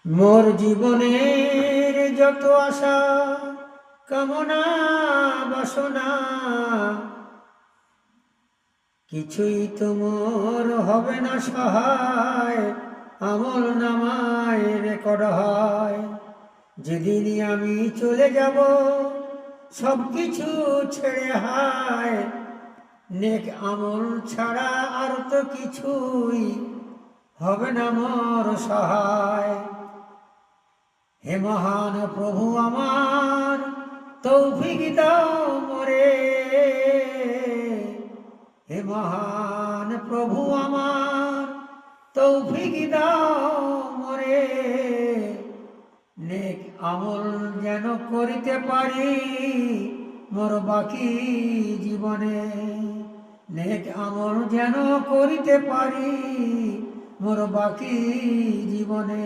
মোর জীবনের যত আশা কামনা বাসনা কিছুই তো মোর হবে না সহায়। আমল নামায় রেকর্ড হয় যেদিনই আমি চলে যাব সব কিছু ছেড়ে হায়। নেক আমল ছাড়া আর তো কিছুই হবে না মোর সহায়। হে মহান প্রভু আমার তৌফিক দাও মোরে, হে মহান প্রভু আমার তৌফিক দাও মোরে। নেক আমল যেন করিতে পারি মোর বাকি জীবনে, নেক আমল যেন করিতে পারি মোর বাকি জীবনে।